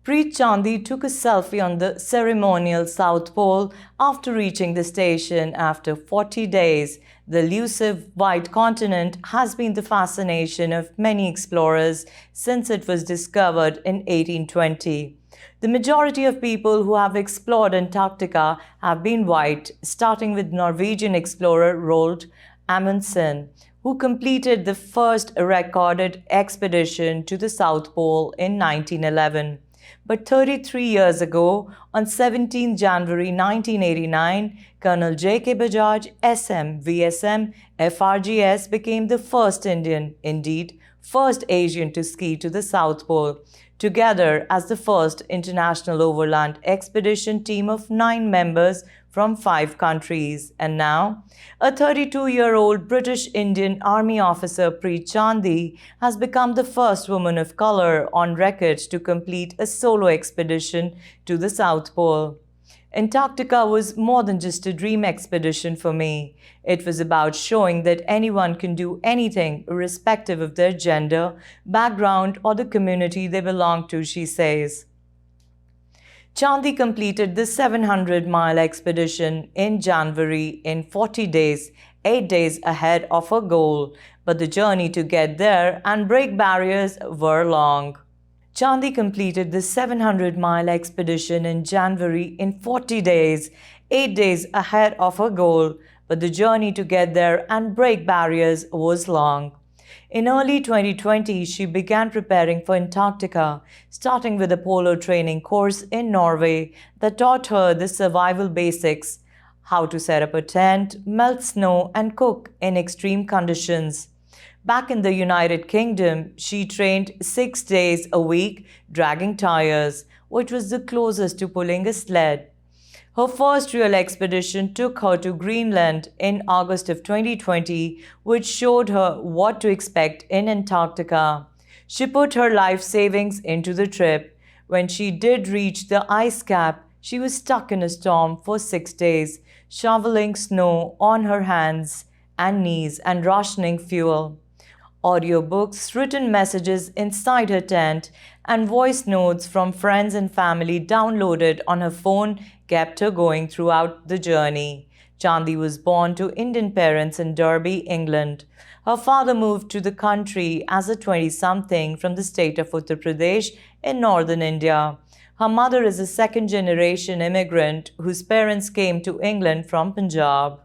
Preet Chandi took a selfie on the ceremonial South Pole after reaching the station after 40 days. The elusive white continent has been the fascination of many explorers since it was discovered in 1820. The majority of people who have explored Antarctica have been white, starting with Norwegian explorer Roald Amundsen, who completed the first recorded expedition to the South Pole in 1911. But 33 years ago, on 17 January 1989, Colonel J.K. Bajaj, SM, VSM, FRGS became the first Indian, indeed, first Asian to ski to the South Pole, together as the first international overland expedition team of 9 members from 5 countries. And now, a 32-year-old British Indian Army officer, Preet Chandi, has become the first woman of color on record to complete a solo expedition to the South Pole. Antarctica was more than just a dream expedition for me. It was about showing that anyone can do anything irrespective of their gender, background, or the community they belong to, she says. Chandi completed the 700-mile expedition in January in 40 days, 8 days ahead of her goal, but the journey to get there and break barriers were long. Chandi completed the 700-mile expedition in January in 40 days, 8 days ahead of her goal, but the journey to get there and break barriers was long. In early 2020, she began preparing for Antarctica, starting with a polo training course in Norway that taught her the survival basics: how to set up a tent, melt snow, and cook in extreme conditions. Back in the United Kingdom, she trained 6 days a week, dragging tires, which was the closest to pulling a sled. Her first real expedition took her to Greenland in August of 2020, which showed her what to expect in Antarctica. She put her life savings into the trip. When she did reach the ice cap, she was stuck in a storm for 6 days, shoveling snow on her hands and knees and rationing fuel. Audiobooks, written messages inside her tent, and voice notes from friends and family downloaded on her phone kept her going throughout the journey. Chandi was born to Indian parents in Derby, England. Her father moved to the country as a 20-something from the state of Uttar Pradesh in northern India. Her mother is a second-generation immigrant whose parents came to England from Punjab.